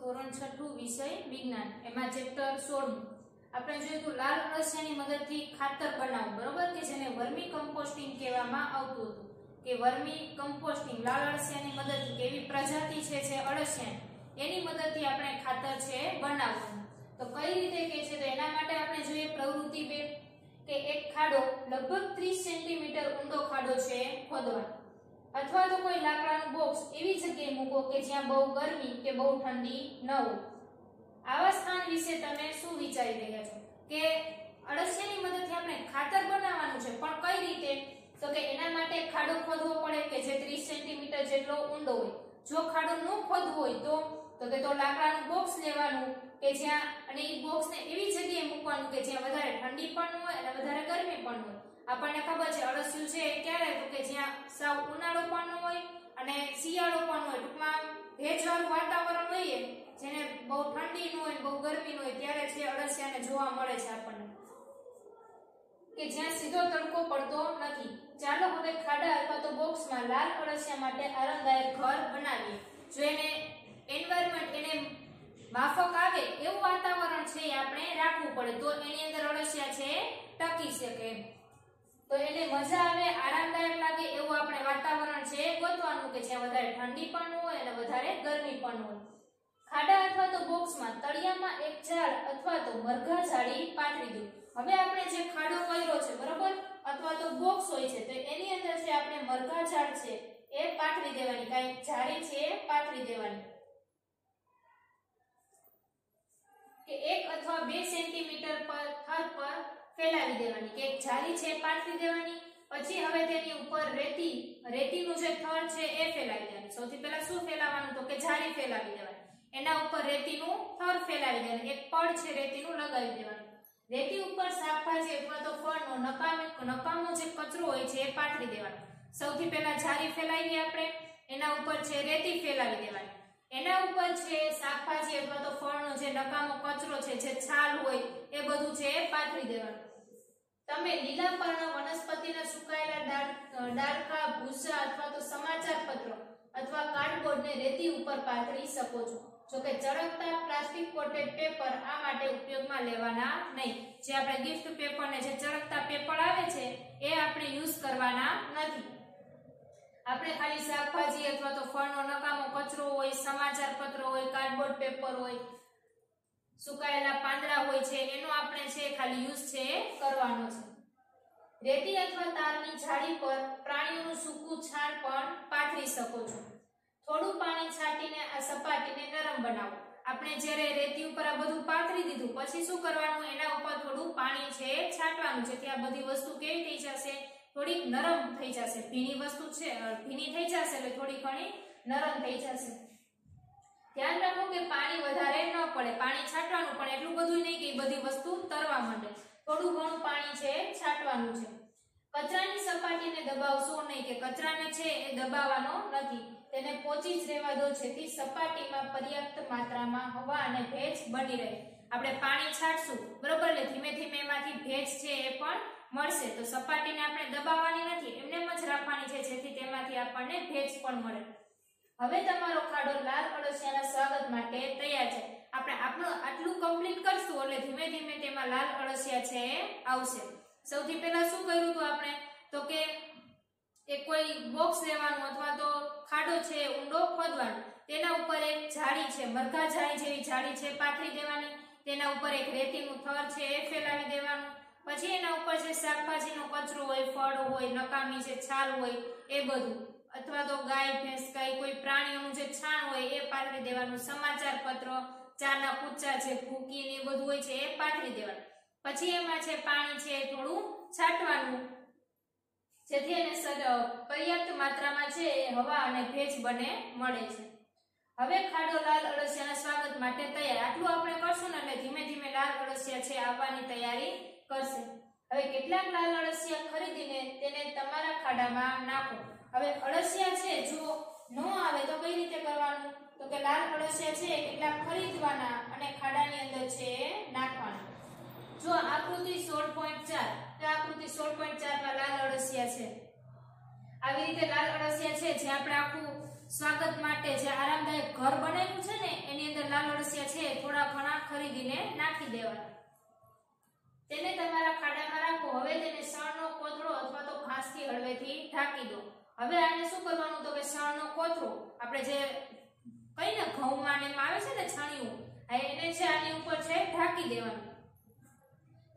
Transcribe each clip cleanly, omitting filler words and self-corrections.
ધોરણ 6 વિષય વિજ્ઞાન એમાં ચેપ્ટર 16 આપણે જોયું તો લાલ અળસિયાની મદદથી ખાતર બનાવવું, બરોબર, કે જેને વર્મી કમ્પોસ્ટિંગ કહેવામાં આવતું હતું કે વર્મી કમ્પોસ્ટિંગ લાલ અળસિયાની મદદથી કેવી પ્રજાતિ છે જે અળસિયા એની મદદથી આપણે ખાતર છે બનાવવાનું. તો કઈ રીતે કે છે તો એના માટે આપણે જોઈએ પ્રવૃત્તિ 2 કે એક ખાડો લગભગ 30 સેન્ટીમીટર ઊંડો ખાડો છે ખોદવાનો, અથવા તો કોઈ લાકડાનું બોક્સ એવી જગ્યાએ મૂકો કે જ્યાં બહુ ગરમી કે બહુ ઠંડી ન હોય. આવા સ્થાન વિશે તમે શું વિચારી રહ્યા છો કે અળસિયાની મદદથી આપણે ખાતર બનાવવાનું છે, પણ કઈ રીતે? તો કે એના માટે ખાડો ખોદવો પડે કે જે 30 સેન્ટીમીટર જેટલો ઊંડો હોય. જો ખાડો ન ખોદવો હોય તો લાકડાનું બોક્સ લેવાનું કે જ્યાં, અને એ બોક્સને એવી જગ્યાએ મૂકવાનું કે જ્યાં વધારે ઠંડી પણ ન હોય અને વધારે ગરમી પણ ન હોય. આપણને ખબર છે અળસિયું છે ક્યારે તો કે જ્યાં સાવ ઉનાળો પણ ન હોય અને શિયાળો પણ હોય, ટૂંકમાં ભેજવાળું વાતાવરણ હોય જેને બહુ ઠંડી ન હોય બહુ ગરમી ન હોય ત્યારે છે અળસિયાને જોવા મળે છે આપણને, કે જ્યાં સીધો તડકો પડતો નથી. ચાલો હવે ખાડા અથવા તો બોક્સમાં લાલ અળસિયા માટે આરામદાયક ઘર બનાવીએ. જો એને એન્વાયરમેન્ટ એને માફક આવે એવું વાતાવરણ છે આપણે રાખવું પડે તો એની અંદર અળસિયા છે ટકી શકે. તો એને મજા આવે, આરામદાયક લાગે એવું આપણે વાતાવરણ છે ગોતવાનું કે જ્યાં વધારે ઠંડી પણ હોય અને વધારે ગરમી પણ હોય. ખાડા અથવા તો બોક્સમાં તળિયામાં એક ઝાડ અથવા તો મરઘા ઝાડી પાથરી દો. હવે આપણે જે ખાડો કર્યો છે બરોબર, અથવા તો બોક્સ હોય છે તો એની અંદર છે આપણે મરઘા ઝાડ છે એ પાથરી દેવાની, કાંઈ ઝાડી છે એ પાથરી દેવાની કે 1 અથવા 2 સેન્ટીમીટર પર થર પર ફેલાવી દેવાની કે એક જાળી છે પાથરી દેવાની. પછી હવે તેની ઉપર રેતીનું જે થર છે એ ફેલાવી દેવાનું. સૌથી પહેલા શું ફેલાવવાનું તો કે જાળી ફેલાવી દેવાની, એના ઉપર રેતીનું થર ફેલાવી દેવાનું, એક પડ છે રેતીનું લગાવી દેવાનું. રેતી ઉપર શાકભાજી અથવા તો ફળનો નકામો જે કચરો હોય છે એ પાથરી દેવાનો. સૌથી પહેલા જાળી ફેલાવી આપણે, એના ઉપર છે રેતી ફેલાવી દેવાની, એના ઉપર છે શાકભાજી અથવા તો ફળનો જે નકામો કચરો છે જે છાલ હોય એ બધું છે એ પાથરી દેવાનું. તમે લીલા પર્ણ વનસ્પતિના સુકાયેલા ડાળખા, ભૂસા અથવા તો સમાચાર પત્રો અથવા કાર્ડબોર્ડને રેતી ઉપર પાથરી શકો છો. જો કે ચળકતા પ્લાસ્ટિક કોટેડ પેપર આ માટે ઉપયોગમાં લેવાના નહીં. જે આપણે ગિફ્ટ પેપર ને જે ચળકતા પેપર આવે છે એ આપણે યુઝ કરવાના નથી. આપણે ખાલી શાકભાજી અથવા તો ફળનો નકામો કચરો હોય, સમાચાર પત્ર હોય, કાર્ડબોર્ડ પેપર હોય, સુકાયેલા પાંદડા હોય છે એનો આપણે છે ખાલી યુઝ છે કરવાનો છે. રેતી અથવા તારની જાળી પર પ્રાણીઓનું સૂકું છાણ પણ પાથરી શકો છો. થોડું પાણી છાંટીને આ સપાટીને નરમ બનાવો. આપણે જ્યારે રેતી ઉપર આ બધું પાથરી દીધું પછી શું કરવાનું, એના ઉપર થોડું પાણી છે છાંટવાનું, જેથી આ બધી વસ્તુ કેવી થઈ જશે, થોડીક નરમ થઈ જશે. ભીની વસ્તુ છે ભીની થઈ જશે એટલે થોડી ઘણી નરમ થઈ જશે. ધ્યાન રાખો કે પાણી વધારે ન પડે, પાણી છાંટવાનું પણ એટલું બધું નહીં કે બધી વસ્તુ તરવા માંડે, થોડું ઘણું પાણી છે છાંટવાનું છે. કચરાની સપાટીને દબાવશો નહીં, કે કચરાને છે એ દબાવવાનો નથી, તેને પોચી જ રહેવા દો જેથી સપાટીમાં પર્યાપ્ત માત્રામાં હવા અને ભેજ બની રહે. આપણે પાણી છાંટશું બરોબર એટલે ધીમે ધીમે એમાંથી ભેજ છે એ પણ મળશે. તો સપાટીને આપણે દબાવવાની નથી, એમને જ રાખવાની છે જેથી તેમાંથી આપણને ભેજ પણ મળે. હવે તમારો ખાડો લાલ અળસિયાના સ્વાગત માટે તૈયાર છે. આપણે આટલું કમ્પ્લીટ કરશું એટલે ધીમે ધીમે તેમાં લાલ અળસિયા છે આવશે. સૌથી પહેલા શું કર્યું હતું આપણે તો કે એક કોઈ બોક્સ લેવાનું અથવા તો ખાડો છે ઊંડો ખોદવાનો, તેના ઉપર એક જાળી છે મરઘા જાળી જેવી જાળી છે પાથરી દેવાની, તેના ઉપર એક રેતીનું થર છે એ ફેલાવી દેવાનું. પછી એના ઉપર જે શાકભાજીનો કચરો હોય, ફળ હોય, નકામી જે છાલ હોય એ બધું, અથવા તો ગાય ભેંસ કોઈ પ્રાણીઓનું જે છાણ હોય એ પાથરી દેવાનું. સમાચાર પત્ર, ચાના કૂચા છે, ભૂકી ને એ બધું હોય છે એ પાથરી દેવાનું. પછી એમાં છે પાણી છે થોડું છાંટવાનું જેથી એને પર્યાપ્ત માત્રામાં છે હવા અને ભેજ બને મળે છે. હવે ખાડો લાલ અળસિયાના સ્વાગત માટે તૈયાર. આટલું આપણે કરશું ને એટલે ધીમે ધીમે લાલ અળસિયા છે આવવાની તૈયારી કરશે. હવે કેટલાક લાલ અળસિયા ખરીદીને તેને તમારા ખાડામાં નાખો. હવે અળસિયા છે જો ન આવે તો કઈ રીતે કરવાનું તો કે લાલ અળસિયા છે કેટલાક ખરીદવાના અને ખાડાની અંદર છે નાખવાના. જો આકૃતિ 16.4 તો આકૃતિ 16.4 માં લાલ અળસિયા છે. આવી રીતે લાલ અળસિયા છે જે આપણે આખું સ્વાગત માટે જે આરામદાયક ઘર બનાવ્યું છે ને એની અંદર લાલ અળસિયા છે થોડા ઘણા ખરીદીને નાખી દેવાના. તેને તમારા ખાડામાં રાખો. હવે તેને સણનો કોથળો અથવા તો ઘાસથી હળવેથી ઢાંકી દો. હવે આને શું કરવાનું તો કે સણનો કોથળો આપણે જે કઈ ને ઘઉંમાં ને એમાં આવે છે ને છાણિયું, એને છે આની ઉપર છે ઢાંકી દેવાનું.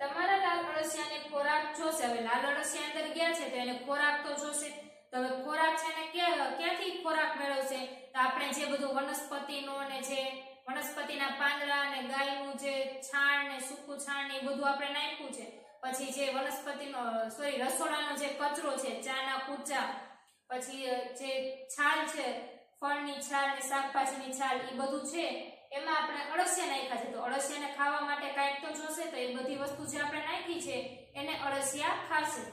તમારા લાલ અળસિયાને ખોરાક જોશે. હવે લાલ અળસિયા અંદર ગયા છે તો એને ખોરાક તો જોશે. તો હવે ખોરાક છે ને ક્યાંથી ખોરાક મેળવશે? તો આપણે જે બધું વનસ્પતિનો ને જે વનસ્પતિના પાંદડા અને ગાયનું જે છાણ ને સૂકું છાણ ને એ બધું આપણે નાખ્યું છે. પછી જે વનસ્પતિનો રસોડાનો જે કચરો છે, ચાના કૂચા, પછી જે છાલ છે, ફળની છાલ ને શાકભાજીની છાલ, એ બધું છે એમાં આપણે અળસિયા નાખ્યા છે. તો અળસિયાને ખાવા માટે કાંઈક તો જોશે. તો એ બધી વસ્તુ જે આપણે નાખી છે એને અળસિયા ખાશે.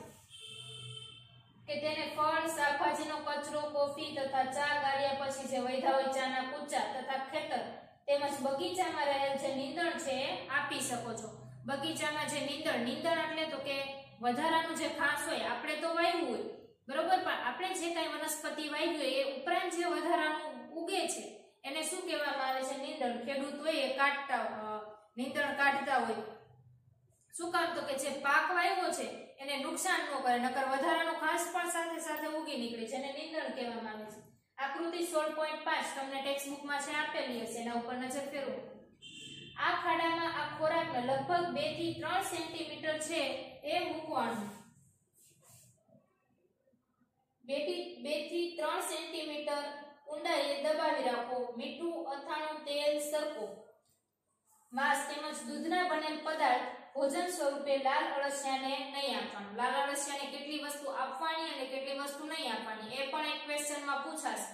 કે તેને ફળ, શાકભાજીનો કચરો, કોફી તથા ચા ગાળ્યા પછી જે વૈધા હોય ચાના કૂચા તથા ખેતર તેમજ બગીચામાં રહેલ જે નીંદણ છે એ આપી શકો છો. બગીચામાં જે નીંદણ એટલે તો કે વધારાનું જે ઘાસ હોય આપણે તો વાવ્યું હોય બરોબર, પણ આપણે જે કઈ વનસ્પતિ વાવી હોય એ ઉપરાંત જે વધારાનું ઉગે છે એને શું કહેવામાં આવે છે? નીંદણ. ખેડૂત હોય એ નીંદણ કાઢતા હોય. શું કામ? તો કે જે પાક વાવ્યો છે એને નુકસાન ન કરે, નકર વધારાનો ઘાસ પણ સાથે સાથે ઉગી નીકળે છે, એને નીંદણ કહેવામાં આવે છે. આકૃતિ 16.5 તમને ટેક્સ્ટબુકમાં છે આપેલી હશે, એના ઉપર નજર ફેરવો. આ ખાડામાં આ ખોરાકને લગભગ 2 થી 3 સેન્ટીમીટર છે એ મૂકવાનું. 2 થી 3 સેન્ટીમીટર ઊંડાઈએ દબાવી રાખો. મીઠું, અથાણું, તેલ, સરકો, માંસ તેમજ દૂધના બનેલ પદાર્થ ભોજન સ્વરૂપે લાલ અળસિયાને નહીં આપવાનું. લાલ અળસિયાને કેટલી વસ્તુ આપવાની અને કેટલી વસ્તુ નહીં આપવાની એ પણ એક ક્વેશ્ચનમાં પૂછાશે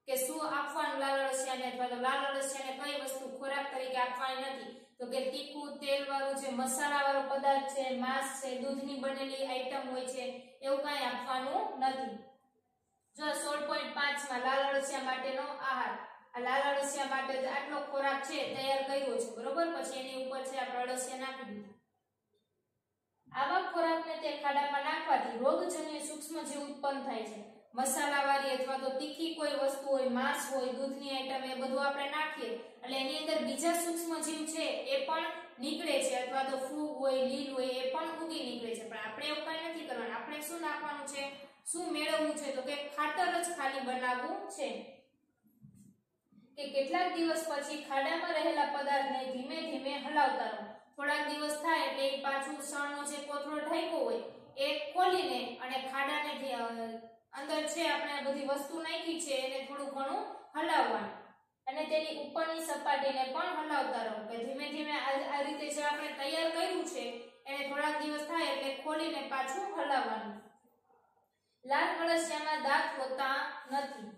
કે શું આપવાનું લાલ અળસિયાને, અથવા તો લાલ અળસિયાને કઈ વસ્તુ ખોરાક તરીકે આપવાની નથી. તો કે તીખું, તેલ વાળું જે મસાલા વાળો પદાર્થ છે, માંસ છે, દૂધની બનેલી આઈટમ હોય છે, એવું કઈ આપવાનું નથી. જો 16.5 માં લાલ અળસિયા માટેનો આહાર, આ લાલ અળસિયા માટે આટલો ખોરાક છે તૈયાર કર્યો છે બરોબર. પછી એની ઉપર છે આપણે અળસિયા નાખી દીધા. આવા ખોરાકને તે ખાડામાં નાખવાથી રોગજન્ય સૂક્ષ્મજીવ ઉત્પન્ન થાય છે. મસાલાવાળી અથવા તો તીખી કોઈ વસ્તુ હોય, માંસ હોય, દૂધની આઈટમ, એ બધું આપણે નાખીએ એટલે એની અંદર બીજા સૂક્ષ્મજીવ છે એ પણ નીકળે છે, અથવા તો ફૂગ હોય, લીલ હોય એ પણ ઉગી નીકળે છે. પણ આપણે એવું કઈ નથી કરવાનું. આપણે શું નાખવાનું છે, શું મેળવવું છે? તો કે ખાતર જ ખાલી બનાવવું છે. કે કેટલાક દિવસ પછી ખાડામાં રહેલા પદાર્થને ધીમે ધીમે હલાવતા રહો. થોડાક દિવસ થાય એટલે પાછું સણનો જે કોથળો ઢાંક્યો હોય એ ખોલીને અને ખાડાને અંદર છે આપણે બધી વસ્તુ નાખી છે એને થોડું ઘણું હલાવવાનું અને તેની ઉપરની સપાટીને પણ હલાવતા રહો. કે ધીમે ધીમે આ રીતે જે આપણે તૈયાર કર્યું છે એને થોડાક દિવસ થાય એટલે ખોલીને પાછું હલાવવાનું. લાલ અળસિયામાં દાંત હોતા નથી.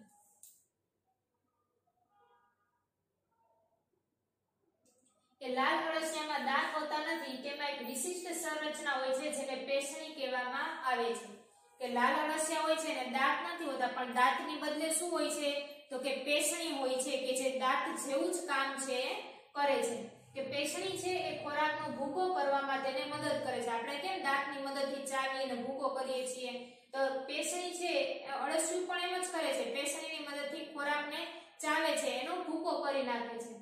કે લાલ અળસિયામાં દાંત હોતા નથી તેમાં એક વિશિષ્ટ સંરચના હોય છે જેને પેશણી કહેવામાં આવે છે. કે લાલ અળસિયા હોય છે ને દાંત નથી હોતા, પણ દાંતની બદલે શું હોય છે તો કે પેશણી હોય છે કે જે દાંત જેવું જ કામ છે કરે છે. કે પેશણી છે એ ખોરાકનો ભૂકો કરવામાં તેને મદદ કરે છે. આપણે કેમ દાંતની મદદથી ચાવીએ અને ભૂકો કરીએ છીએ, તો પેશણી છે અળસિયું પણ એમ જ કરે છે. પેશણીની મદદથી ખોરાકને ચાવે છે, એનો ભૂકો કરી નાખે છે.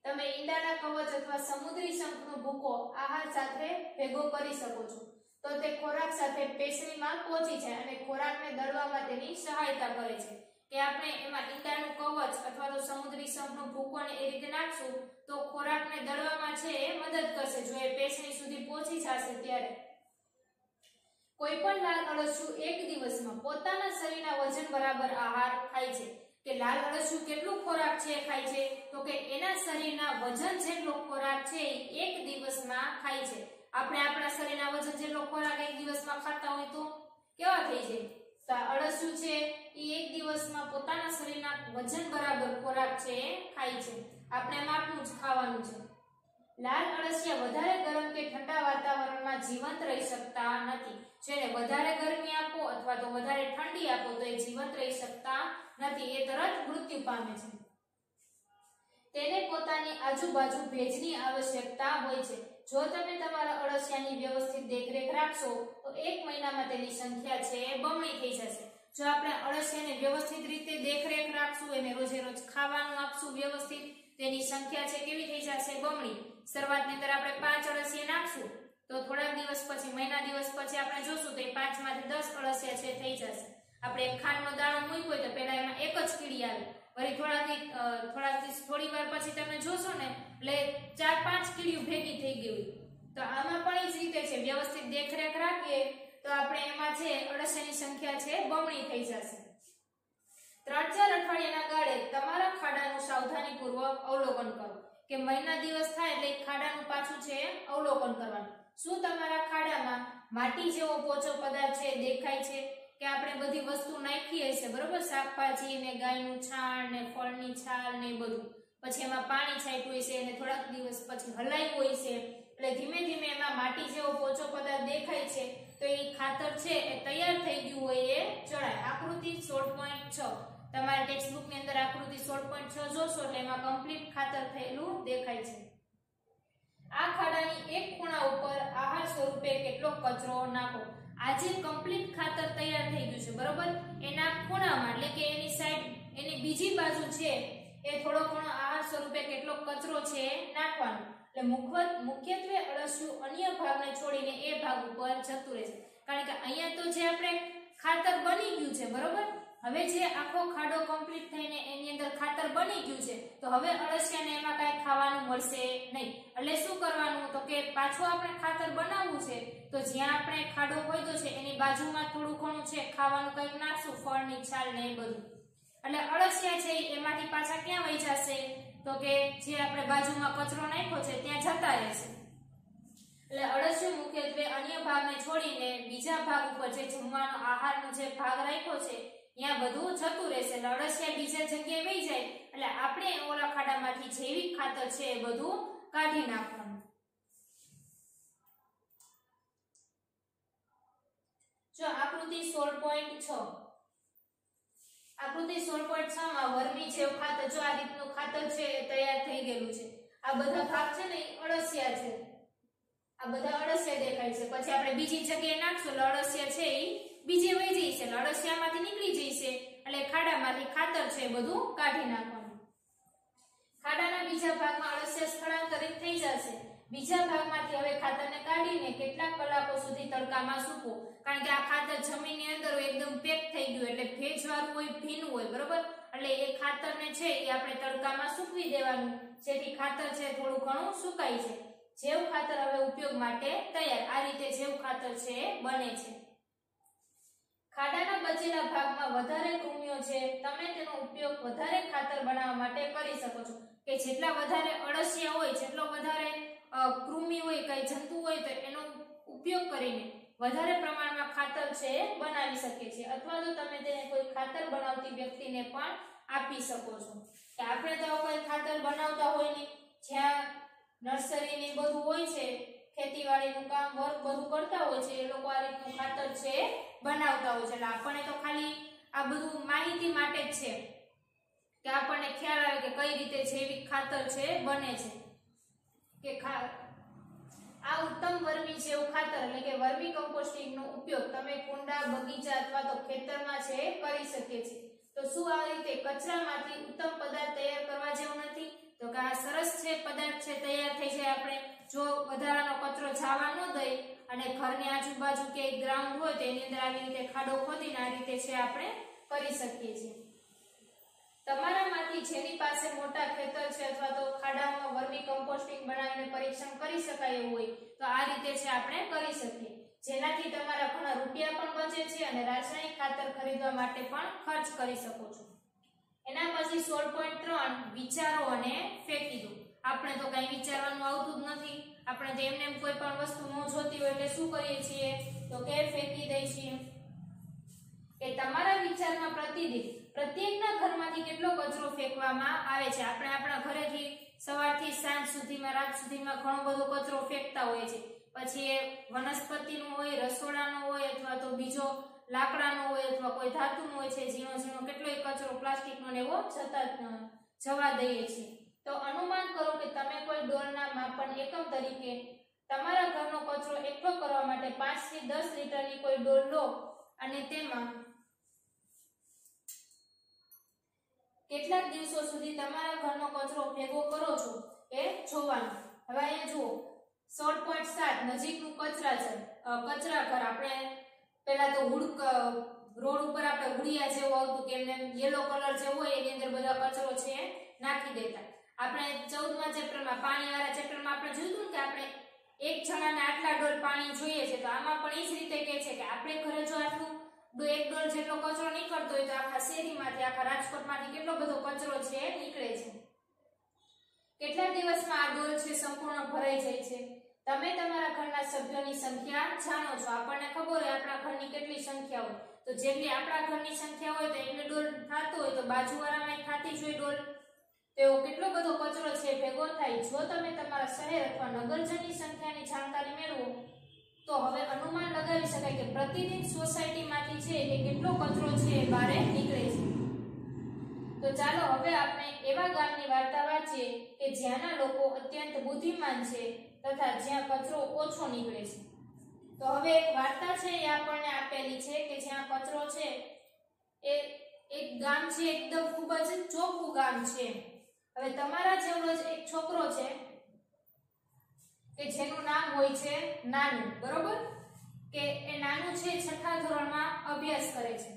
તમે ઈંડાના કવચ અથવા સમુદ્રી શંખનો ભૂકો આહાર સાથે ભેગો કરી શકો છો તો તે ખોરાક સાથે પેશણીમાં પહોંચી જાય અને ખોરાકને દળવામાં તેની સહાયતા કરે છે. કે આપણે એમાં ઈંડાનું કવચ અથવા તો સમુદ્રી શંખનો ભૂકો ને એ રીતે નાખશું તો ખોરાકને દળવામાં છે એ મદદ કરશે જો એ પેશણી સુધી પહોંચી જશે ત્યારે. કોઈ પણ લાલ અળસિયું એક દિવસમાં પોતાના શરીરના વજન બરાબર આહાર ખાય છે. કે લાલ અળસિયું કેટલું ખોરાક છે ખાય છે તો કે એના શરીરના વજન જેટલો ખોરાક છે એક દિવસમાં ખાય છે. આપણે આપણા શરીરના વજન જેટલો ખોરાક એક દિવસમાં ખાતા હોય તો કેવા થઈ જાય? તો અળસિયું છે એ એક દિવસમાં પોતાના શરીરના વજન બરાબર ખોરાક છે એ ખાય છે. આપણે માપનું જ ખાવાનું છે. લાલ અળસિયા વધારે ગરમ કે ઠંડા વાતાવરણમાં જીવંત રહી શકતા નથી. જેને વધારે ગરમી આપો અથવા તો વધારે ઠંડી આપો તો એ જીવંત રહી શકતા નથી, એ તરત મૃત્યુ પામે છે. તેને પોતાની આજુબાજુ ભેજની આવશ્યકતા હોય છે. જો તમે તમારા અળસિયાની વ્યવસ્થિત દેખરેખ રાખશો તો 1 મહિનામાં તેની સંખ્યા છે બમણી થઈ જશે. જો આપણે અળસિયાને વ્યવસ્થિત રીતે દેખરેખ રાખશું, એને રોજે રોજ ખાવાનું આપશું વ્યવસ્થિત, તેની સંખ્યા છે કેવી થઈ જશે? બમણી. શરૂઆતની અંદર આપણે 5 અળસિયા નાખશું તો થોડા દિવસ પછી, મહિના દિવસ પછી આપણે જોશું તો એ 5 માંથી 10 અળસિયા છે થઈ જશે. આપણે એક ખાંડનો દાણો મૂક્યો હોય તો પહેલા એમાં એક જ કીડી આવે, વળી થોડી વાર પછી તમે જોશો ને એટલે 4-5 કીડીઓ ભેગી થઈ ગઈ હોય. તો આમાં પણ એ જ રીતે છે, વ્યવસ્થિત દેખરેખ રાખીએ તો આપણે એમાં છે અળસિયાની સંખ્યા છે બમણી થઈ જશે. 3-4 અઠવાડિયાના ગાળે તમારા ખાડાનું સાવધાનીપૂર્વક અવલોકન કરો, કે મહિના દિવસ થાય એટલે ખાડાનું પાછું છે અવલોકન કરવાનું. શું તમારા ખાડામાં માટી જેવો પોચો પદાર્થ છે દેખાય છે? કે આપણે બધી વસ્તુ નાખી હશે, બરોબર, શાકભાજી ને ગાયનું છાણ ને ફળની છાલ ને બધું, પછી એમાં પાણી છાંટ્યું હશે અને થોડાક દિવસ પછી હલાવ્યું હોય છે, એટલે ધીમે ધીમે એમાં માટી જેવો પોચો પદાર્થ દેખાય છે તો એ ખાતર છે એ તૈયાર થઈ ગયું હોય એ જણાય. આકૃતિ 16.6 તમારા ટેક્સ્ટબુક ની અંદર આકૃતિ 16.6 જોશો એટલે એમાં કમ્પ્લીટ ખાતર થયેલું દેખાય છે. આ ખાડાની એક ખૂણા ઉપર આહાર સ્વરૂપે કેટલો કચરો નાખો. આ જે કમ્પ્લીટ ખાતર તૈયાર થઈ ગયું છે, બરોબર, એના ખૂણામાં એટલે કે એની સાઈડ, એની બીજી બાજુ છે એ થોડો ઘણો આહાર સ્વરૂપે કેટલો કચરો છે નાખવાનો. એટલે મુખ્યત્વે અળસિયું અન્ય ભાગને છોડીને એ ભાગ ઉપર જતું રહેશે, કારણ કે અહીંયા તો જે આપણે ખાતર બની ગયું છે, બરોબર, હવે જે આખો ખાડો કમ્પ્લીટ થઈને એની અંદર ખાતર બની ગયું છે તો હવે અળસિયાને એમાં કાંઈ ખાવાનું મળશે નહીં. એટલે શું કરવાનું તો કે પાછું આપણે ખાતર બનાવવું છે તો જ્યાં આપણે ખાડો ખોદ્યો છે એની બાજુમાં થોડું ઘણું છે ખાવાનું કંઈક નાખશું, ફળની છાલ ને એ બધું. એટલે અળસિયા છે એમાંથી પાછા ક્યાં વહી જશે તો કે જે આપણે બાજુમાં કચરો નાખ્યો છે ત્યાં જતા રહેશે. એટલે અળસિયું મુખ્યત્વે અન્ય ભાગને છોડીને બીજા ભાગ ઉપર જે જમવાનો આહારનો જે ભાગ રાખ્યો છે ત્યાં બધું જતું રહેશે. એટલે અળસિયા બીજા જગ્યાએ વહી જાય એટલે આપણે ઓલા ખાડામાંથી જૈવિક ખાતર છે એ બધું કાઢી નાખવાનું. જો આકૃતિ 16.6, આકૃતિ 16.6 માં વર્મી જેવ ખાતર, જો આ રીતનું ખાતર છે એ તૈયાર થઈ ગયેલું છે. આ બધા ભાગ છે ને અળસિયા છે, આ બધા અળસિયા દેખાય છે. પછી આપણે બીજી જગ્યાએ નાખશું એટલે અળસિયા છે એ બીજે વહી જશે, એટલે અળસિયામાંથી નીકળી જશે એટલે ખાડામાંથી ખાતર છે બધું કાઢી નાખવાનું. ખાડાના બીજા ભાગમાં અળસિયા સ્થળાંતરિત થઈ જશે. બીજા ભાગમાંથી હવે ખાતરને કાઢીને કેટલાક કલાકો સુધી તડકામાં સૂકવો, કારણ કે આ ખાતર જમીનની અંદર એકદમ પેક થઈ ગયું એટલે ભેજવાળું હોય, ભીનું હોય, બરોબર, એટલે એ ખાતરને છે એ આપણે તડકામાં સૂકવી દેવાનું, જેથી ખાતર છે થોડું ઘણું સુકાઈ જાય. જૈવ ખાતર હવે ઉપયોગ માટે તૈયાર. આ રીતે જૈવ ખાતર છે બને છે. ખાડાના બચેલા ભાગમાં વધારે કૃમિઓ છે, તમે તેનો ઉપયોગ વધારે ખાતર બનાવવા માટે કરી શકો છો, કે જેટલા વધારે અળસિયા હોય, જેટલો વધારે કૃમિ હોય, કઈ જંતુ હોય તો એનો ઉપયોગ કરીને વધારે પ્રમાણમાં ખાતર છે બનાવી શકે છે. અથવા તો તમે તેને કોઈ ખાતર બનાવતી વ્યક્તિને પણ આપી શકો છો. કે આપણે તો કોઈ ખાતર બનાવતા હોય ને, જ્યાં નર્સરી ને બધું હોય છે, ખેતીવાડીનું કામ વર્ક બધું કરતા હોય છે, એ લોકો આ રીતનું ખાતર છે બનાવતા હોય છે. એટલે આપણને તો ખાલી આ બધું માહિતી માટે જ છે કે આપણને ખ્યાલ આવે કે કઈ રીતે જૈવિક ખાતર છે બને છે. કે આ ઉત્તમ વર્મી જેવું ખાતર એટલે કે વર્મી કમ્પોસ્ટિંગ નો ઉપયોગ તમે કુંડા, બગીચા અથવા તો ખેતરમાં છે કરી શકે છે. તો શું આ રીતે કચરામાંથી ઉત્તમ પદાર્થ તૈયાર કરવા જેવું નથી? તો કે આ સરસ છે પદાર્થ છે તૈયાર થઈ જાય. આપણે જો વધારાનો કચરો જવા ન દઈ અને ઘરની આજુબાજુ કે ગ્રાઉન્ડ હોય તો એની અંદર આવી રીતે ખાડો ખોદીને આ રીતે છે આપણે કરી શકીએ છીએ. તમારામાંથી જેની પાસે મોટા ખેતર છે અથવા તો ખાડામાં વર્મી કમ્પોસ્ટિંગ બનાવીને પરીક્ષણ કરી શકાય એવું હોય તો આ રીતે છે આપણે કરી શકીએ, જેનાથી તમારા ઘણા રૂપિયા પણ બચે છે અને રાસાયણિક ખાતર ખરીદવા માટે પણ ખર્ચ કરી શકો છો. એના પછી 16.3 વિચારો અને ફેંકી દો. આપણે તો કઈ વિચારવાનું આવતું જ નથી, આપણે તો એમને કોઈ પણ વસ્તુ ન જોતી હોય એટલે શું કરીએ છીએ તો કે ફેંકી દઈએ છીએ. કે તમારા વિચારમાં પ્રતિદિન પ્રત્યેકના ઘરમાંથી કેટલો કચરો ફેંકવામાં આવે છે. આપણે આપણા ઘરેથી સવારથી સાંજ સુધીમાં, રાત સુધીમાં ઘણો બધો કચરો ફેંકતા હોઈએ છે. પછી એ વનસ્પતિનો હોય, રસોડાનો હોય અથવા તો બીજો લાકડાનો હોય અથવા કોઈ ધાતુનો હોય છે, ઝીણો ઝીણો કેટલોય કચરો પ્લાસ્ટિકનો ને એવો જવા દઈએ છીએ. તો અનુમાન કરો કે તમે કોઈ ડોલના માપન એકમ તરીકે તમારા ઘરનો કચરો એકઠો કરવા માટે 5 થી 10 લીટરની કોઈ ડોલ લો અને તેમાં દિવસો સુધી તમારા ઘરનો કચરો ભેગો કરો છો એ જોવાનું. હવે અહીંયા જુઓ 16.7 નજીકનું કચરા ઘર. આપણે પહેલા તો રોડ ઉપર આપણે હુડિયા જેવું આવતું કે એમને યેલો કલર જે હોય એની અંદર બધા કચરો છે નાખી દેતા. આપણે 14મા ચેપ્ટરમાં પાણીવાળા ચેપ્ટરમાં આપણે જોયું કે આપણે એક જણાને આટલા ડોલ પાણી જોઈએ છે, તો આમાં પણ એ જ રીતે કહે છે કે આપણે ઘરે જો આટલું 1 ડોલ જેટલો કચરો નીકળતો હોય તો આખા શેરીમાંથી આખા રાજકોટમાંથી કેટલો બધો કચરો છે નીકળે છે. કેટલા દિવસમાં આ ડોલ છે સંપૂર્ણ ભરાઈ જાય છે? તમે તમારા ઘરના સભ્યોની સંખ્યા જાણો છો. આપણને ખબર હોય આપણા ઘરની કેટલી સંખ્યા હોય, તો જેટલી આપણા ઘરની સંખ્યા હોય તો એટલે ડોલ થતો હોય તો બાજુવાળામાં થતી જ હોય ડોલ. તેઓ કેટલો બધો કચરો છે ભેગો થાય. જો તમે તમારા શહેર અથવા નગરજનની સંખ્યાની જાણકારી મેળવો તો હવે અનુમાન લગાવી શકાય કે પ્રતિદિન સોસાયટીમાંથી છે કે કેટલો કચરો છે બહાર નીકળે છે. તો ચાલો હવે આપણે એવા ગામની વાર્તા વાંચીએ કે જ્યાંના લોકો અત્યંત બુદ્ધિમાન છે તથા જ્યાં કચરો ઓછો નીકળે છે. તો હવે એક વાર્તા છે એ આપણને આપેલી છે કે જ્યાં કચરો છે એ એક ગામ છે, એકદમ ખૂબ જ ચોખ્ખું ગામ છે. હવે તમારા જેવડો જ એક છોકરો છે કે જેનું નામ હોય છે નાનું, બરોબર? કે એ નાનું છે 6થા ધોરણમાં અભ્યાસ કરે છે.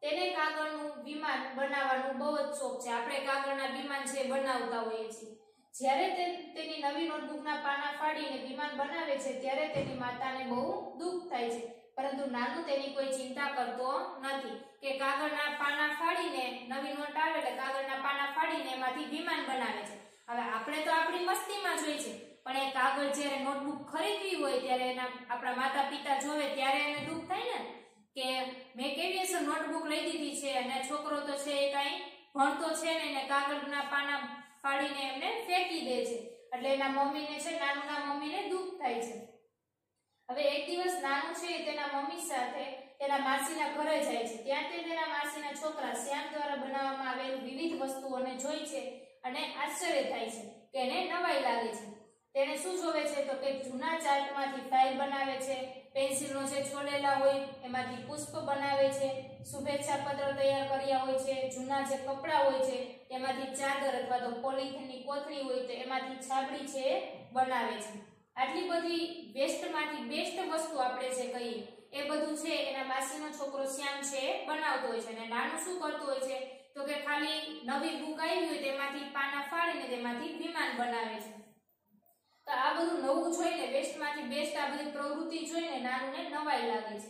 તેને કાગળનું વિમાન બનાવવાનું બહુ જ શોખ છે. આપણે કાગળના વિમાન છે બનાવતા હોઈએ છીએ. જ્યારે તેની નવી નોટબુકના પાના ફાડીને વિમાન બનાવે છે ત્યારે તેની માતાને બહુ દુઃખ થાય છે, પરંતુ નાનું તેની કોઈ ચિંતા કરતો નથી કે કાગળના પાના ફાડીને નવી નોટ આવે એટલે કાગળના પાના ફાડીને એમાંથી વિમાન બનાવે છે. હવે આપણે તો આપણી મસ્તીમાં જોઈ છે, પણ એ કાગળ જ્યારે નોટબુક ખરીદવી હોય ત્યારે આપણા માતા પિતા જોવે ત્યારે એને દુઃખ થાય ને કે મેં કેવી હશે નોટબુક લઈ દીધી છે અને છોકરો તો છે એ કાંઈ ભણતો છે ને એને કાગળના પાના ફાડીને એમને ફેંકી દે છે. એટલે એના મમ્મીને છે, નાનુના મમ્મીને દુઃખ થાય છે. હવે એક દિવસ નાનું છે તેના મમ્મી સાથે તેના માસીના ઘરે જાય છે. ત્યાં તે તેના માસીના છોકરા શ્યામ દ્વારા બનાવવામાં આવેલ વિવિધ વસ્તુઓને જોઈ છે અને આશ્ચર્ય થાય છે કે એને નવાઈ લાગે છે. તેને શું જોવે છે તો કે જૂના ચાર્ટમાંથી ફાઇલ બનાવે છે, પેન્સિલનો જે છોલેલા હોય એમાંથી પુષ્પ બનાવે છે, શુભેચ્છા પત્ર તૈયાર કર્યા હોય છે, જૂના જે કપડાં હોય છે એમાંથી ચાદર અથવા તો પોલિથીનની કોથળી હોય તો એમાંથી છાબડી છે બનાવે છે. આટલી બધી વેસ્ટમાંથી બેસ્ટ વસ્તુ આપણે જે કહીએ એ બધું છે એના માસીનો છોકરો શ્યામ છે બનાવતો હોય છે. અને નાનું શું કરતું હોય છે તો કે ખાલી નવી બુક આવી હોય તેમાંથી પાના ફાડીને તેમાંથી વિમાન બનાવે છે. તો આ બધું નવું જોઈને વેસ્ટમાંથી બેસ્ટ આ બધી પ્રવૃત્તિ જોઈને નાનુને નવાઈ લાગે છે.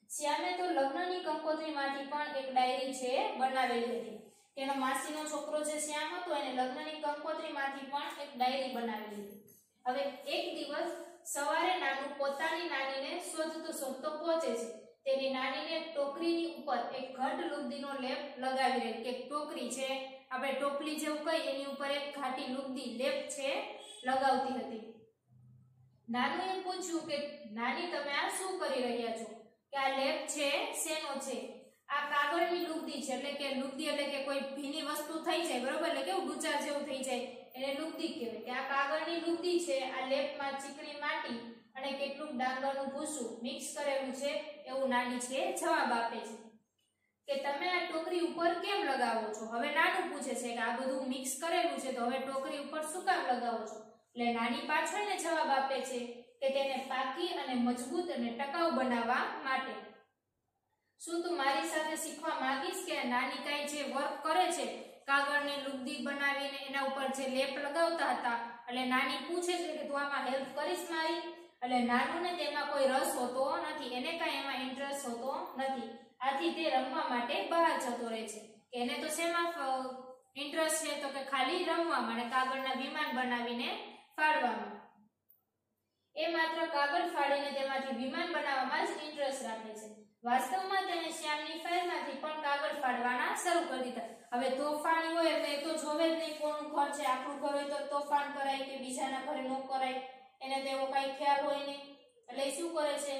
શ્યામે તો લગ્નની કંકોત્રીમાંથી પણ એક ડાયરી છે બનાવેલી હતી. તેનો માસીનો છોકરો જે શ્યામ હતો એને લગ્નની કંકોત્રીમાંથી પણ એક ડાયરી બનાવેલી હતી. હવે એક દિવસ સવારે નાનું પોતાની નાનીને શોધતો પહોંચે છે. તેની નાનીને ટોકરીની ઉપર એક ઘટ લુગદીનો લેપ લગાવી રહી કે ટોકરી છે આપણે ટોપલી જેવું કઈ એની ઉપર એક ઘાટી લુગદી લેપ છે લગાવતી હતી. નાનું એમ પૂછ્યું કે નાની તમે આ શું કરી રહ્યા છો? કે આ લેપ છે શેનો છે? આ કાગળની લુગદી છે. એટલે કે લુગદી એટલે કે કોઈ ભીની વસ્તુ થઈ જાય, બરોબર? એટલે કેવું ડૂચા જેવું થઈ જાય એને લુગદી કહેવાય. કે આ કાગળની લુગદી છે. આ લેપમાં ચીકણી માટી અને કેટલુંક ડાંગરનું ભૂસું મિક્સ કરેલું છે એવું નાની છે જવાબ આપે છે. કે તમે આ ટોકરી ઉપર કેમ લગાવો છો? હવે નાનું પૂછે છે કે આ બધું મિક્સ કરેલું છે તો હવે ટોકરી ઉપર શું કામ લગાવો છો? એટલે નાની પાછળને જવાબ આપે છે કે તેને પાકી અને મજબૂત અને ટકાઉ બનાવવા માટે. શું તું મારી સાથે શીખવા માંગીશ કે નાની કાઈ જે વર્ક કરે છે કાગળની લુગદી બનાવીને એના ઉપર જે લેપ લગાવતા હતા, એટલે નાની પૂછે છે કે તું આમાં હેલ્પ કરીશ મારી? એટલે નાનુને તેમાં કોઈ રસ હોતો નથી, એને કાંઈ એમાં ઇન્ટરેસ્ટ હોતો નથી. આથી તે રમવા માટે બહાર જતો રહે છે. કે એને તો શેમાં ઇન્ટરેસ્ટ છે તો કે ખાલી રમવામાં અને કાગળના વિમાન બનાવીને ફાડવામાં. એ માત્ર કાગળ ફાડીને તેમાંથી વિમાન બનાવવામાં જ ઇન્ટરેસ્ટ રાખે છે. વાસ્તવમાં તેને શ્યામની ફાઇલમાંથી પણ કાગળ ફાડવાના શરૂ કરી દીધા. હવે તોફાની હોય એટલે એ તો જોવે જ નહીં કોનું ઘર છે. આપણું ઘર હોય તો તોફાન કરાય કે બીજાના ઘરે ન કરાય એને તેવો કઈ ખ્યાલ હોય નહીં. એટલે શું કરે છે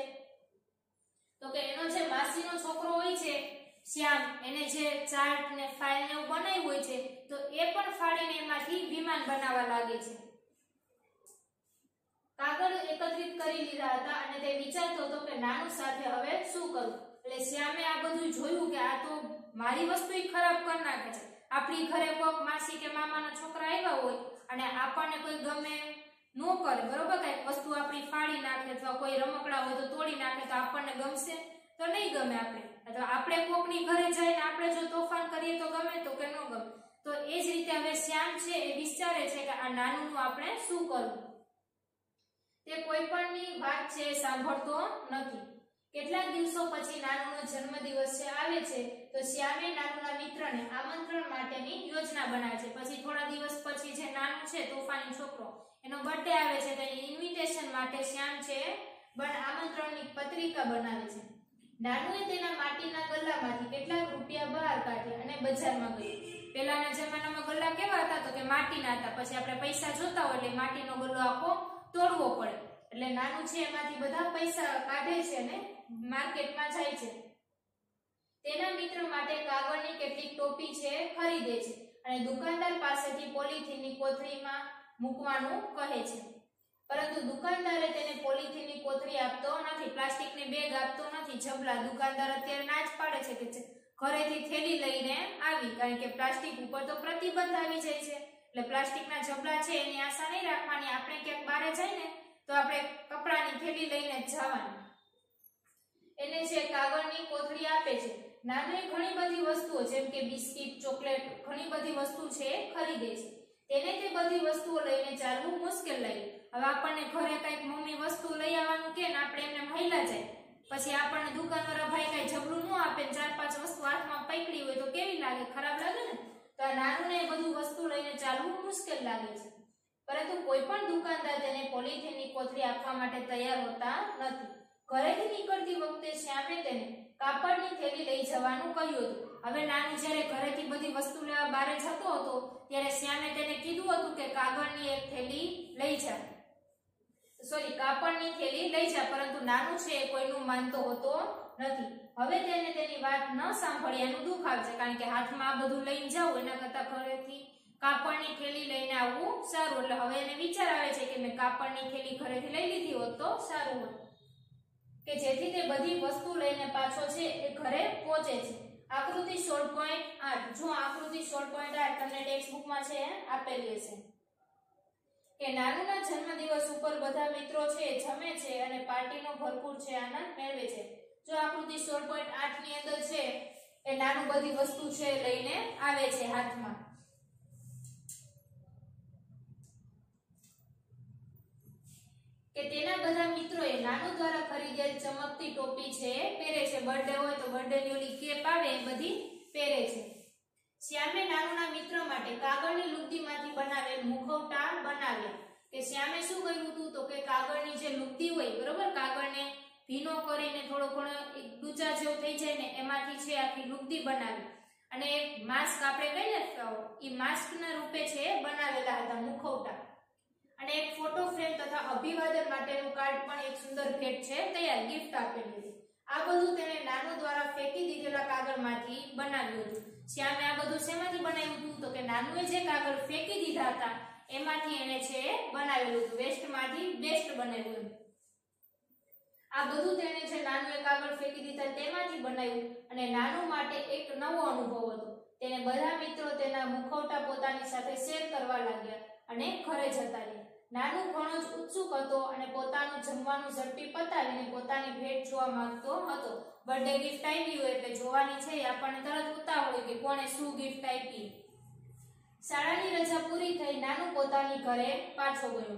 તો કે એનો જે માસીનો છોકરો હોય છે શ્યામ, એને જે ચાર્ટ ને ફાઇલ ને એવું બનાવ્યું હોય છે તો એ પણ ફાડીને એમાંથી વિમાન બનાવવા લાગે છે. કાગળ એકત્રિત કરી લીધા હતા અને તે વિચારતો હતો કે નાનું સાથે હવે શું કરું. એટલે શ્યામે આ બધું જોયું કે આ તો મારી વસ્તુ ખરાબ કરી નાખે છે. આપણી ઘરે કોક માસી કે મામાના છોકરા આવ્યા હોય અને આપણને કોઈ ગમે નો કરે, બરોબર, કઈક વસ્તુ આપણી ફાડી નાખે અથવા કોઈ રમકડા હોય તો તોડી નાખે તો આપણને ગમશે? તો નહીં ગમે. આપણે કોકની ઘરે જઈને આપણે જો તોફાન કરીએ તો ગમે તો કે ન ગમે. તો એ જ રીતે હવે શ્યામ છે એ વિચારે છે કે આ નાનુંનું આપણે શું કરવું. તે કોઈ પણની વાત છે સાંભળતો નથી. કેટલાક દિવસો પછી નાનુનો જન્મદિવસ છે આવે છે તો શ્યામે નાનુના મિત્રને આમંત્રણ માટેની યોજના બનાવે છે. પછી થોડા દિવસ પછી જે નાનું છે તોફાની છોકરો એનો બર્થડે આવે છે, તેની ઇન્વિટેશન માટે શ્યામ છે આમંત્રણની પત્રિકા બનાવે છે. નાનુએ તેના માટીના ગલ્લામાંથી કેટલાક રૂપિયા બહાર કાઢ્યા અને બજારમાં ગયો. પહેલાના જમાનામાં ગલ્લા કેવા હતા તો કે માટીના હતા. પછી આપણે પૈસા જોતા હોય એટલે માટીનો ગલ્લો આખો તોડવો પડે. એટલે નાનું છે એમાંથી બધા પૈસા કાઢે છે અને માર્કેટમાં જાય છે. તેના મિત્ર માટે કાગળની કેટલીક ટોપી છે ખરીદે છે અને દુકાનદાર પાસેથી પોલિથીનની કોથળીમાં મૂકવાનું કહે છે. પરંતુ દુકાનદારે તેને પોલિથીનની કોથળી આપતો નથી, પ્લાસ્ટિકની બેગ આપતો નથી. જબલા દુકાનદાર અત્યારે ના જ પાડે છે કે ઘરેથી થેલી લઈને આવી, કારણ કે પ્લાસ્ટિક ઉપર તો પ્રતિબંધ આવી જાય છે. એટલે પ્લાસ્ટિકના જબલા છે એની આશા નહીં રાખવાની. આપણે ક્યાંક બહાર જાય ને તો આપણે કપડાની થેલી લઈને જ જવાની. એને જે કાગળની કોથળી આપે છે. નાનુએ ઘણી બધી વસ્તુઓ જેમ કે બિસ્કિટ, ચોકલેટ, ઘણી બધી વસ્તુ છે ખરીદે છે. તેને તે બધી વસ્તુઓ લઈને ચાલવું મુશ્કેલ લાગ્યું. હવે આપણને ઘરે કઈક મમ્મી વસ્તુ લઈ આવવાનું કે ને આપણે એમને મહિલા જાય, પછી આપણને દુકાનવાળા ભાઈ કઈ જબલું ન આપે, 4-5 વસ્તુ હાથમાં પકડી હોય તો કેવી લાગે? ખરાબ લાગે ને. તો આ નાનુને એ બધું વસ્તુ લઈને ચાલવું મુશ્કેલ લાગે છે. પરંતુ કોઈ પણ દુકાનદાર તેને પોલિથીનની કોથળી આપવા માટે તૈયાર હોતા નથી. ઘરેથી નીકળતી વખતે શ્યામે તેને કાપડની થેલી લઈ જવાનું કહ્યું હતું. હવે નાનું જ્યારે ઘરેથી બધી વસ્તુ લેવા બહાર જતો હતો ત્યારે શ્યામે તેને કીધું હતું કે કાપડની થેલી લઈ જા, પરંતુ નાનું છે એ કોઈનું માનતો હોતો નથી. હવે તેને તેની વાત ન સાંભળ્યાનું દુઃખ આવે છે, કારણ કે હાથમાં આ બધું લઈને જાવ એના કરતા ઘરેથી કાપડની થેલી લઈને આવવું સારું. એટલે હવે એને વિચાર આવે છે કે મેં કાપડની થેલી ઘરેથી લઈ લીધી હોત તો સારું હોત, કે જેથી તે બધી વસ્તુ લઈને પાછો છે એ ઘરે પહોંચે છે. આકૃતિ 16.8. જો આકૃતિ 16.8 તમને ટેક્સ્ટ બુકમાં છે આપેલી હશે કે નાનુના જન્મદિવસ ઉપર બધા મિત્રો છે જમે છે અને પાર્ટીનો ભરપૂર છે આનંદ મેળવે છે. જો આકૃતિ 16.8 ની અંદર છે એ નાનું બધી વસ્તુ છે લઈને આવે છે હાથમાં. કે તેના બધા મિત્રોએ નાનુ દ્વારા ખરીદેલ ચમકતી ટોપી છે પહેરે છે. બર્થડે હોય તો બર્થડેની ઓલી કેપ આવે એ બધી પહેરે છે. શ્યામે નાનુના મિત્ર માટે કાગળની લુગદીમાંથી બનાવેલ મુખવટા બનાવ્યા. કે શ્યામે શું કર્યું હતું તો કે કાગળની જે લુગદી હોય, બરોબર, કાગળને ભીનો કરીને થોડો ઘણો ડૂચા જેવું થઈ જાય ને એમાંથી છે આખી લુગદી બનાવી અને એક માસ્ક આપણે કહીએ એ માસ્કના રૂપે છે બનાવેલા હતા મુખવટા. અને એક ફોટો ફ્રેમ તથા અભિવાદન માટેનું કાર્ડ પણ એક સુંદર ભેટ છે તૈયાર ગિફ્ટ આપેલી હતી. આ બધું તેને નાનુ દ્વારા ફેંકી દીધેલા કાગળમાંથી બનાવ્યું હતું. શ્યામે આ બધું શેમાંથી બનાવ્યું હતું તો કે નાનુએ જે કાગળ ફેંકી દીધા હતા એમાંથી એને છે બનાવેલું હતું. વેસ્ટમાંથી બેસ્ટ બનાવ્યું. આ બધું તેને જે નાનુએ કાગળ ફેંકી દીધા તેમાંથી બનાવ્યું અને નાનુ માટે એક નવો અનુભવ હતો. તેને બધા મિત્રો તેના મુખવટા પોતાની સાથે શેર કરવા લાગ્યા અને ઘરે જતા રહ્યા. નાનુ ઘણો જ ઉત્સુક હતો અને પોતાનું જમવાનું ઝડપી પતાવીને પોતાની ભેટ જોવા માંગતો હતો. બર્થડે ગિફ્ટ આવી હોય એટલે જોવાની છે આપણને તરત ઉતાવળ હોય કે કોણે શું ગિફ્ટ આપી. શાળાની રજા પૂરી થઈ નાનુ પોતાની ઘરે પાછો ગયો.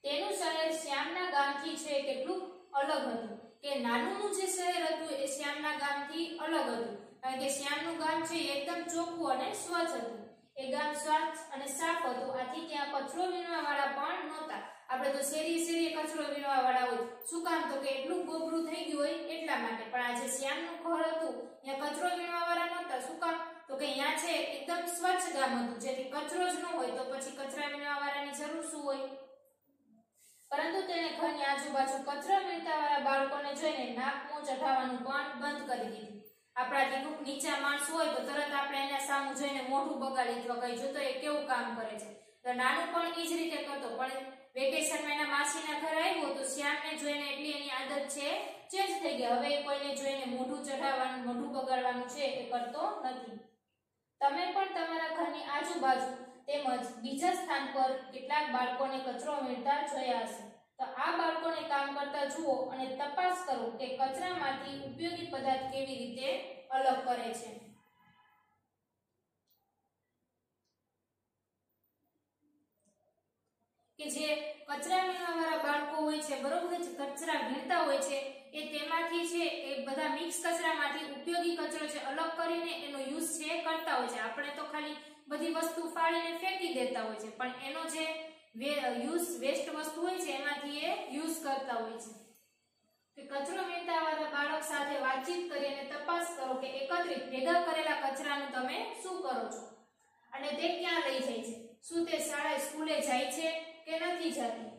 તેનું શહેર શ્યામના ગામથી છે કેટલું અલગ હતું. કે નાનુનું જે શહેર હતું એ શ્યામના ગામથી અલગ હતું, કારણ કે શ્યામનું ગામ છે એકદમ ચોખ્ખું અને સ્વચ્છ હતું. એ ગામ સ્વચ્છ અને સાફ હતું, આથી ત્યાં કચરો વીણવા વાળા પણ નહોતા. આપણે તો શેરીએ કચરો વીણવા વાળા હોય, શું કામ તો કે એટલું ગોબરું થઈ ગયું હોય એટલા માટે. પણ આ જે શ્યામનું ઘર હતું ત્યાં કચરો વીણવા વાળા નહોતા. શું કામ તો કે અહીંયા છે એકદમ સ્વચ્છ ગામ હતું, જેથી કચરો જ ન હોય તો પછી કચરા વીણવા વાળાની જરૂર શું હોય. પરંતુ તેને ઘરની આજુબાજુ કચરા વીણતા વાળા બાળકોને જોઈને નાક મોં ચઢાવવાનું પણ બંધ કરી દીધું. આપણાથી કોઈક નીચા માણસ હોય તો તરત આપણે એના સામુ જોઈને મોઢું બગાડી અથવા કઈ જોતો એ કેવું કામ કરે છે. તો નાનું પણ એ જ રીતે કરતો. પણ વેકેશનમાં એના માસીના ઘરે આવ્યો તો શ્યામને જોઈને એટલી એની આદત છે ચેન્જ થઈ ગયા. હવે કોઈને જોઈને મોઢું ચઢાવવાનું, મોઢું બગાડવાનું છે એ કરતો નથી. તમે પણ તમારા ઘરની આજુબાજુ તેમજ બીજા સ્થાન પર કેટલાક બાળકોને કચરો વીણતા જોયા હશે. તો આ બાળકોને કામ કરતા જુઓ અને તપાસ કરો કે કચરામાંથી ઉપયોગી પદાર્થ કેવી રીતે અલગ કરે છે. કે જે કચરા વીણવાવાળા બાળકો હોય છે, બરોબર છે, કચરા વીણતા હોય છે, એ તેમાંથી છે એ બધા મિક્સ કચરામાંથી ઉપયોગી કચરો છે અલગ કરીને એનો યુઝ છે કરતા હોય છે. આપણે તો ખાલી બધી વસ્તુ ફાડીને ફેંકી દેતા હોય છે, પણ એનો જે વેસ્ટ વસ્તુ હોય છે એમાંથી એ યુઝ કરતા હોય છે. કે કચરો વીણતાવાળા બાળક સાથે વાતચીત કરીને તપાસ કરો કે એકત્રિત ભેગા કરેલા કચરાનું તમે શું કરો છો અને તે ક્યાં લઈ જાય છે. શું તે શાળાએ સ્કૂલે જાય છે કે નથી જતી?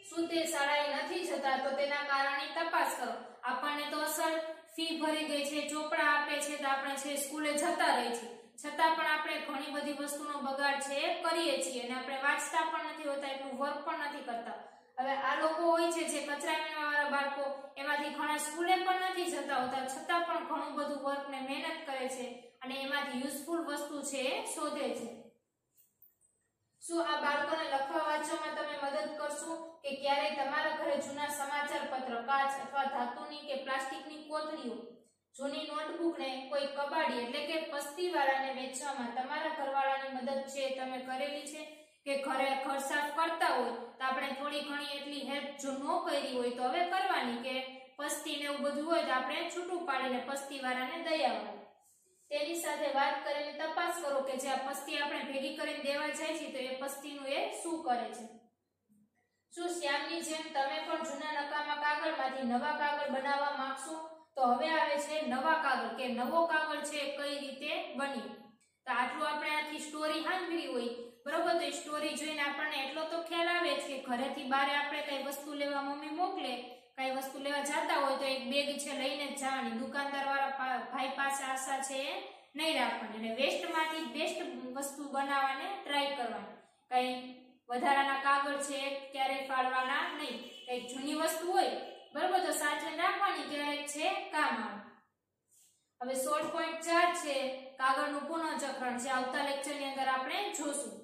શું તે શાળાએ નથી જતા તો તેના કારણે તપાસ કરો. આપણને તો અસર ફી ભરી ગઈ છે, ચોપડા આપે છે તો આપણે છે સ્કૂલે જતા રહી છીએ, છતાં પણ આપણે ઘણી બધી વસ્તુનો બગાડ છે કરીએ છીએ અને આપણે વાંચતા પણ નથી હોતા, એટલું વર્ક પણ નથી કરતા. હવે આ લોકો હોય છે જે કચરા વીણવાવાળા બાળકો, એમાંથી ઘણા સ્કૂલે પણ નથી જતા હોતા, છતાં પણ ઘણું બધું વર્ક ને મહેનત કરે છે અને એમાંથી યુઝફુલ વસ્તુ છે એ શોધે છે. શું આ બાળકોને લખવા વાંચવામાં તમે મદદ કરશો કે ક્યારેય તમારા ઘરે જૂના સમાચાર પત્ર, કાચ અથવા ધાતુની કે પ્લાસ્ટિકની કોથળીઓ, જૂની નોટબુકને કોઈ કબાડી એટલે કે પસ્તીવાળાને વેચવામાં તમારા ઘરવાળાની મદદ છે તમે કરેલી છે? કે ઘરે ઘર સાફ કરતા હોય તો આપણે થોડી ઘણી એટલી હેલ્પ જો ન કરી હોય તો હવે કરવાની, કે પસ્તી ને એવું બધું હોય તો આપણે છૂટું પાડીને પસ્તીવાળાને દઈ આવવાનું. તેની સાથે વાત કરીને તપાસ કરો કે જે આ પસ્તી આપણે ભેગી કરીને દેવા જાય છે તો એ પસ્તીનું એ શું કરે છે. શું શ્યામની જેમ તમે પણ જૂના નકામા કાગળમાંથી નવા કાગળ બનાવવા માંગશો? તો હવે આવે છે નવા કાગળ, કે નવો કાગળ છે કઈ રીતે બની. તો આટલું આપણે આખી સ્ટોરી સાંભળી હોય, બરોબર, તો એ સ્ટોરી જોઈને આપણને એટલો તો ખ્યાલ આવે છે કે ઘરેથી બહાર આપણે કઈ વસ્તુ લેવા મમ્મી મોકલે, કઈ વસ્તુ લેવા જતા હોય તો એક બેગ છે લઈને જ જવાની. દુકાનદાર વાળા ભાઈ પાસે આશા છે નહીં રાખવાની અને વેસ્ટમાંથી બેસ્ટ વસ્તુ બનાવવાને ટ્રાય કરવાની. કઈ વધારાના કાગળ છે ક્યારેય ફાડવાના નહીં. કઈ જૂની વસ્તુ હોય, બરોબર, તો સાચવીને રાખવાની, ક્યારેક છે કામ આવે. હવે 16.4 છે કાગળનું પુનઃચક્રણ, જે આવતા લેક્ચરની અંદર આપણે જોશું.